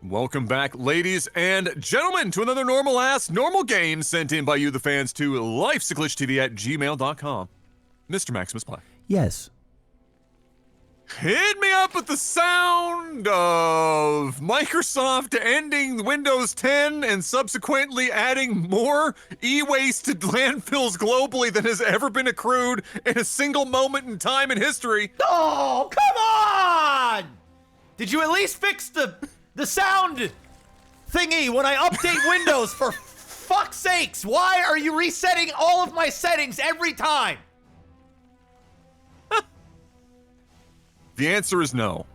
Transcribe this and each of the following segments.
Welcome back, ladies and gentlemen, to another normal game sent in by you, the fans, to lifecyclisttv@gmail.com. Mr. Maximus Black. Yes. Hit me up with the sound of Microsoft ending Windows 10 and subsequently adding more e-waste to landfills globally than has ever been accrued in a single moment in time in history. Oh, come on! Did you at least fix the sound thingy when I update Windows, for fuck's sakes? Why are you resetting all of my settings every time? The answer is no.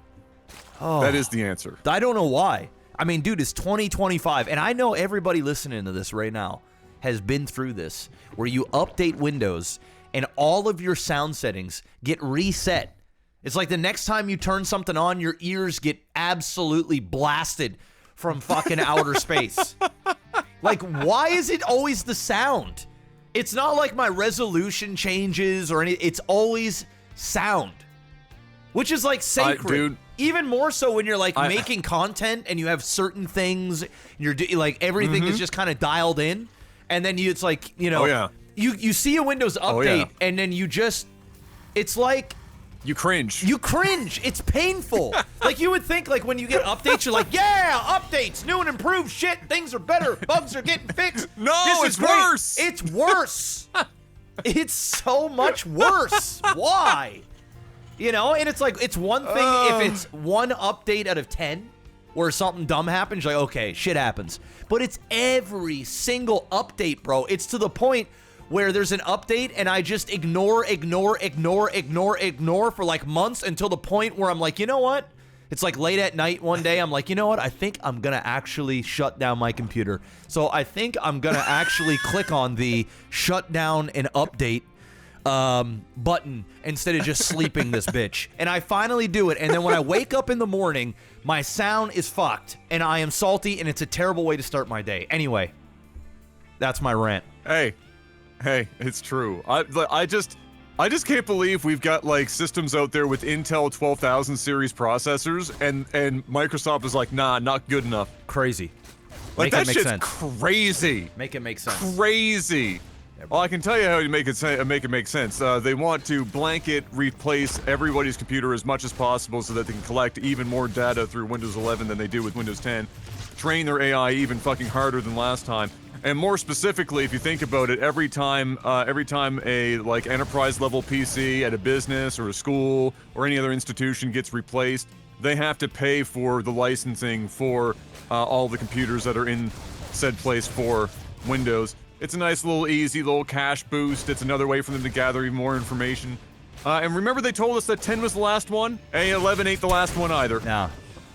Oh, that is the answer. I don't know why. I mean, dude, it's 2025, and I know everybody listening to this right now has been through this, where you update Windows and all of your sound settings get reset. It's like the next time you turn something on, your ears get absolutely blasted from fucking outer space. Like, why is it always the sound? It's not like my resolution changes or anything. It's always sound, which is like sacred. Dude, even more so when you're like making content and you have certain things, you're like everything is just kind of dialed in, and then it's like, you know, you see a Windows update and then it's like you cringe. You cringe. It's painful. Like, you would think, like, when you get updates, you're like, yeah, updates, new and improved shit, things are better, bugs are getting fixed. No, it's worse. It's worse. It's so much worse. Why? You know, and it's like, it's one thing if it's one update out of 10 where something dumb happens, you're like, okay, shit happens. But it's every single update, bro. It's to the point where there's an update and I just ignore for like months, until the point where I'm like, you know what? It's like late at night one day, I'm like, you know what? I think I'm going to actually shut down my computer. So I think I'm going to actually click on the shut down and update button instead of just sleeping this bitch. And I finally do it. And then when I wake up in the morning, my sound is fucked and I am salty, and it's a terrible way to start my day. Anyway, that's my rant. Hey, it's true. I just can't believe we've got like systems out there with Intel 12,000 series processors, and Microsoft is like, nah, not good enough. Crazy. Like, that shit's crazy. Make it make sense. Crazy. Well, I can tell you how to make it make sense. They want to blanket replace everybody's computer as much as possible so that they can collect even more data through Windows 11 than they do with Windows 10. Train their AI even fucking harder than last time. And more specifically, if you think about it, every time a like enterprise level PC at a business or a school or any other institution gets replaced, they have to pay for the licensing for all the computers that are in said place for Windows. It's a nice little easy little cash boost. It's another way for them to gather even more information. And remember, they told us that 10 was the last one? 11 ain't the last one either. Nah.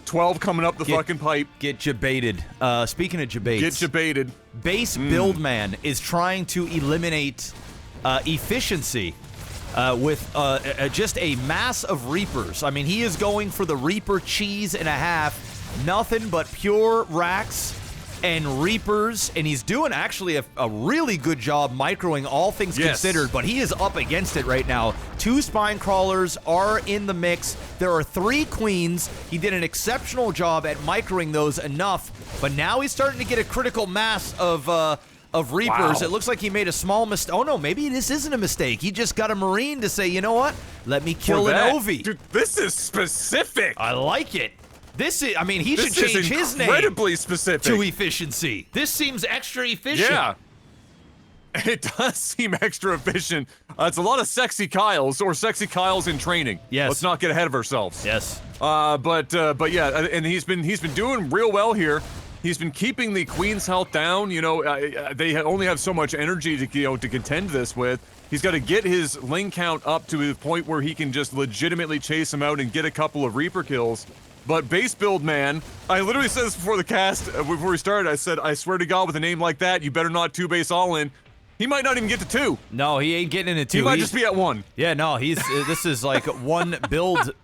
12 coming up the fucking pipe. Get jebaited. Speaking of jebates. Get jebaited. Base Build Man is trying to eliminate efficiency with just a mass of Reapers. I mean, he is going for the Reaper cheese and a half. Nothing but pure racks and Reapers, and he's doing actually a really good job microing, all things considered, but he is up against it right now. 2 spine crawlers are in the mix. There are 3 queens. He did an exceptional job at microing those enough, but now he's starting to get a critical mass of Reapers. Wow. It looks like he made a small mistake. Oh no, maybe this isn't a mistake. He just got a Marine to say, you know what? Let me kill an Ovi. Dude, this is specific. I like it. This is, I mean, he should change his name incredibly specific to Efficiency. This seems extra efficient. Yeah. It does seem extra efficient. It's a lot of sexy Kyles, or sexy Kyles in training. Yes. Let's not get ahead of ourselves. Yes. But yeah, and he's been doing real well here. He's been keeping the Queen's health down. You know, they only have so much energy to contend this with. He's got to get his Ling count up to the point where he can just legitimately chase him out and get a couple of Reaper kills. But Base Build Man, I literally said this before the cast, before we started, I said, I swear to God, with a name like that, you better not 2-base all in. He might not even get to 2. No, he ain't getting into 2. He might just be at 1. Yeah, no, this is like one build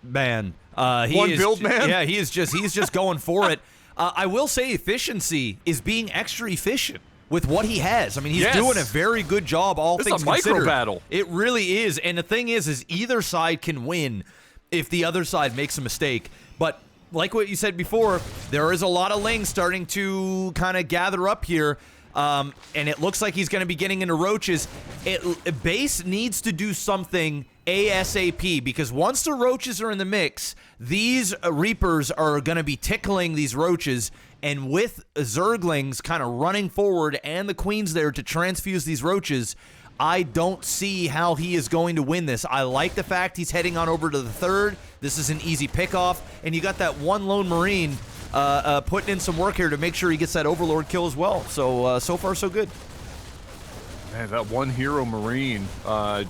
man. Build man? Yeah, he's just going for it. I will say Efficiency is being extra efficient with what he has. I mean, he's doing a very good job, all things considered. It's a micro battle. It really is. And the thing is either side can win if the other side makes a mistake. But like what you said before, there is a lot of Lings starting to kind of gather up here. And it looks like he's going to be getting into roaches. Base needs to do something ASAP, because once the roaches are in the mix, these Reapers are going to be tickling these roaches, and with Zerglings kind of running forward and the Queens there to transfuse these roaches, I don't see how he is going to win this. I like the fact he's heading on over to the third. This is an easy pickoff, and you got that one lone Marine putting in some work here to make sure he gets that Overlord kill as well. So far, so good. Man, that one hero Marine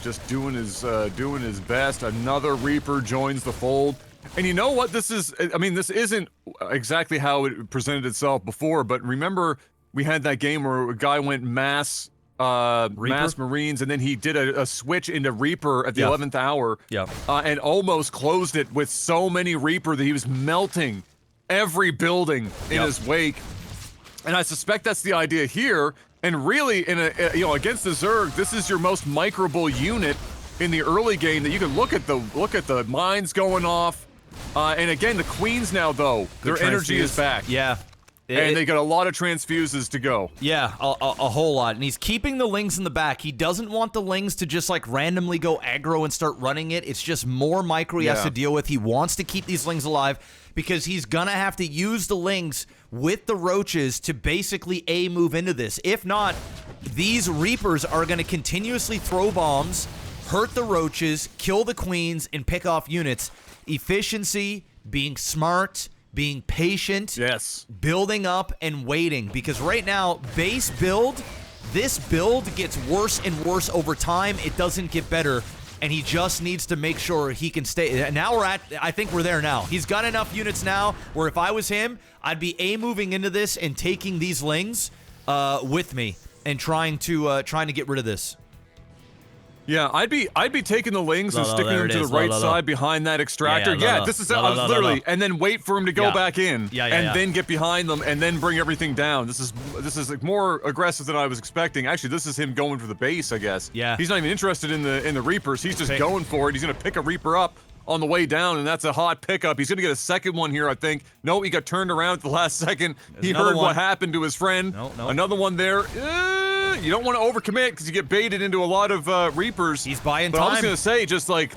just doing his best. Another Reaper joins the fold. And you know what? This isn't exactly how it presented itself before, but remember we had that game where a guy went mass Marines, and then he did a switch into Reaper at the 11th hour, and almost closed it with so many Reaper that he was melting every building in his wake. And I suspect that's the idea here. And really, in against the Zerg, this is your most microable unit in the early game that you can look at the mines going off. And again, the Queens now, though, their energy is back. Yeah. And they got a lot of transfuses to go. Yeah, a whole lot. And he's keeping the Lings in the back. He doesn't want the Lings to just like randomly go aggro and start running it. It's just more micro he has to deal with. He wants to keep these Lings alive because he's gonna have to use the Lings with the roaches to basically move into this. If not, these Reapers are gonna continuously throw bombs, hurt the roaches, kill the Queens, and pick off units. Efficiency, being smart, being patient, building up and waiting, because right now, base build, this build gets worse and worse over time. It doesn't get better, and he just needs to make sure he can stay. Now I think we're there now. He's got enough units now where if I was him, I'd be moving into this and taking these Lings with me and trying to get rid of this. Yeah, I'd be taking the Lings and sticking them to the right side behind that extractor. This is literally, and then wait for him to go back in, and then get behind them, and then bring everything down. This is like more aggressive than I was expecting. Actually, this is him going for the base, I guess. Yeah. He's not even interested in the Reapers. He's just going for it. He's gonna pick a Reaper up on the way down, and that's a hot pickup. He's gonna get a second one here, I think. No, he got turned around at the last second. He heard what happened to his friend. No. Another one there. You don't want to overcommit because you get baited into a lot of Reapers. He's buying time. time. I was gonna say, just like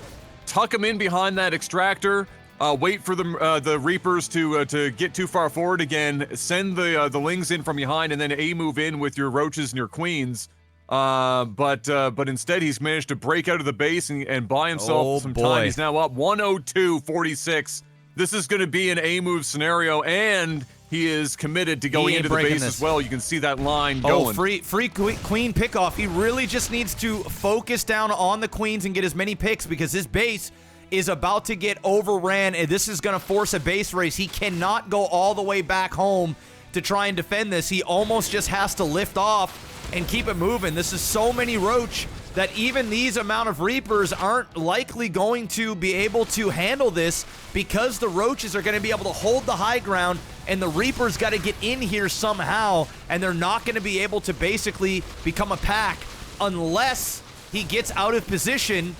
tuck him in behind that extractor. Wait for the Reapers to get too far forward again. Send the Lings in from behind, and then move in with your roaches and your Queens. But instead he's managed to break out of the base and buy himself some time. He's now up 102-46. This is going to be an move scenario, and he is committed to going into the base as well. You can see that line going. Free Queen pickoff. He really just needs to focus down on the Queens and get as many picks, because his base is about to get overran, and this is going to force a base race. He cannot go all the way back home to try and defend this. He almost just has to lift off and keep it moving. This is so many roach that even these amount of Reapers aren't likely going to be able to handle this, because the roaches are going to be able to hold the high ground, and the Reapers got to get in here somehow, and they're not going to be able to basically become a pack unless he gets out of position.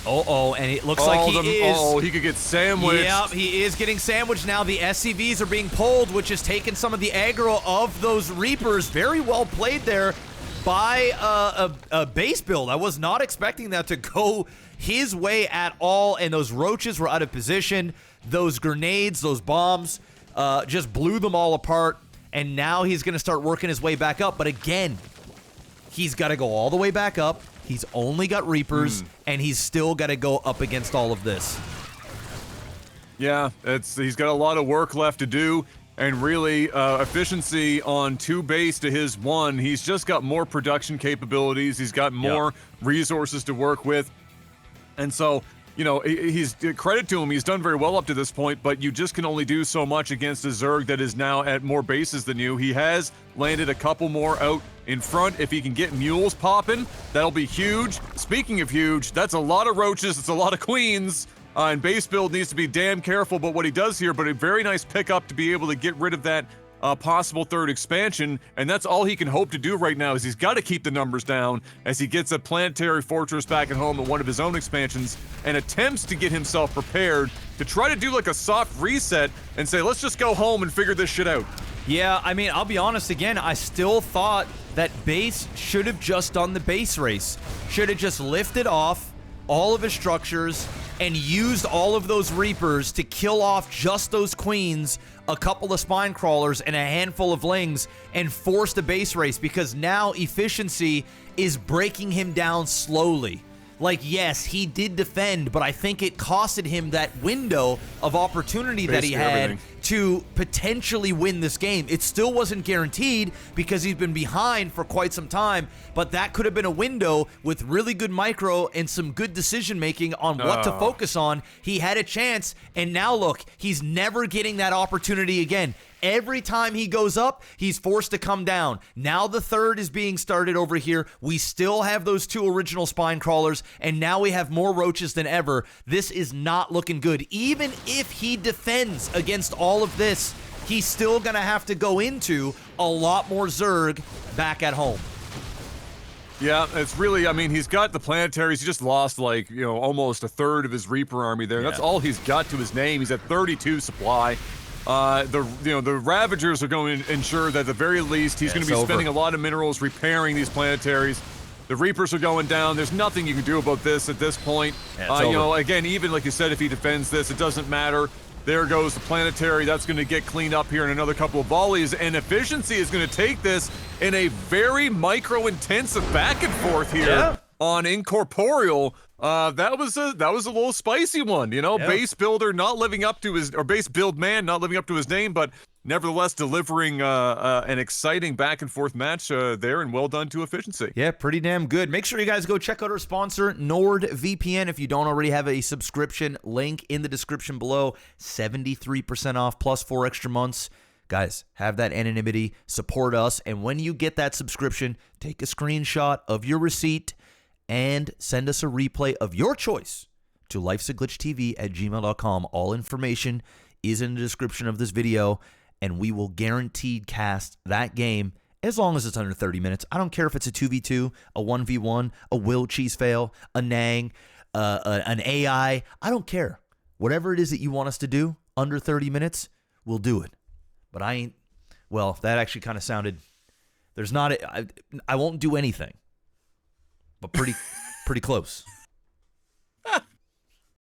And it looks like he could get sandwiched. Yep, he is getting sandwiched now. The SCVs are being pulled, which has taken some of the aggro of those Reapers. Very well played there by a base build. I was not expecting that to go his way at all, and those roaches were out of position. Those grenades, those bombs, just blew them all apart, and now he's going to start working his way back up. But again, he's got to go all the way back up. He's only got Reapers, and he's still got to go up against all of this. Yeah, he's got a lot of work left to do, and really, efficiency on 2 base to his 1. He's just got more production capabilities. He's got more resources to work with, and so, you know, he's credit to him. He's done very well up to this point, but you just can only do so much against a Zerg that is now at more bases than you. He has landed a couple more out in front. If he can get mules popping, that'll be huge. Speaking of huge, that's a lot of roaches. It's a lot of Queens. And base build needs to be damn careful about what he does here, but a very nice pickup to be able to get rid of that possible third expansion, and that's all he can hope to do right now is he's got to keep the numbers down as he gets a planetary fortress back at home in one of his own expansions and attempts to get himself prepared to try to do like a soft reset and say, let's just go home and figure this shit out. Yeah, I mean, I'll be honest again, I still thought that base should have just done the base race. Should have just lifted off all of his structures and used all of those Reapers to kill off just those queens, a couple of spine crawlers, and a handful of lings, and forced a base race, because now efficiency is breaking him down slowly. Like, yes, he did defend, but I think it costed him that window of opportunity that he had to potentially win this game. It still wasn't guaranteed because he's been behind for quite some time, but that could have been a window with really good micro and some good decision-making on what to focus on. He had a chance, and now look, he's never getting that opportunity again. Every time he goes up, he's forced to come down. Now the third is being started over here. We still have those 2 original spine crawlers, and now we have more roaches than ever. This is not looking good. Even if he defends against all of this, he's still going to have to go into a lot more Zerg back at home. Yeah, it's really, I mean, he's got the planetaries. He just lost, like, you know, almost a third of his Reaper army there. Yeah. That's all he's got to his name. He's at 32 supply. The Ravagers are going to ensure that at the very least he's going to be spending a lot of minerals repairing these planetaries. The Reapers are going down. There's nothing you can do about this at this point. You know, again, even like you said, if he defends this, it doesn't matter. There goes the planetary. That's going to get cleaned up here in another couple of volleys, and efficiency is going to take this in a very micro-intensive back and forth here on Incorporeal. That was a little spicy one, you know. Base builder not living up to his, or base build man not living up to his name, but nevertheless delivering an exciting back and forth match there, and well done to efficiency. Yeah, pretty damn good. Make sure you guys go check out our sponsor, NordVPN. If you don't already have a subscription, link in the description below. 73% off plus 4 extra months. Guys, have that anonymity, support us, and when you get that subscription, take a screenshot of your receipt and send us a replay of your choice to lifesaglitchtv@gmail.com. All information is in the description of this video, and we will guaranteed cast that game as long as it's under 30 minutes. I don't care if it's a 2v2, a 1v1, a will cheese fail, a nang, an AI. I don't care. Whatever it is that you want us to do under 30 minutes, we'll do it. But I ain't, well, that actually kind of sounded, there's not, I won't do anything. But pretty close.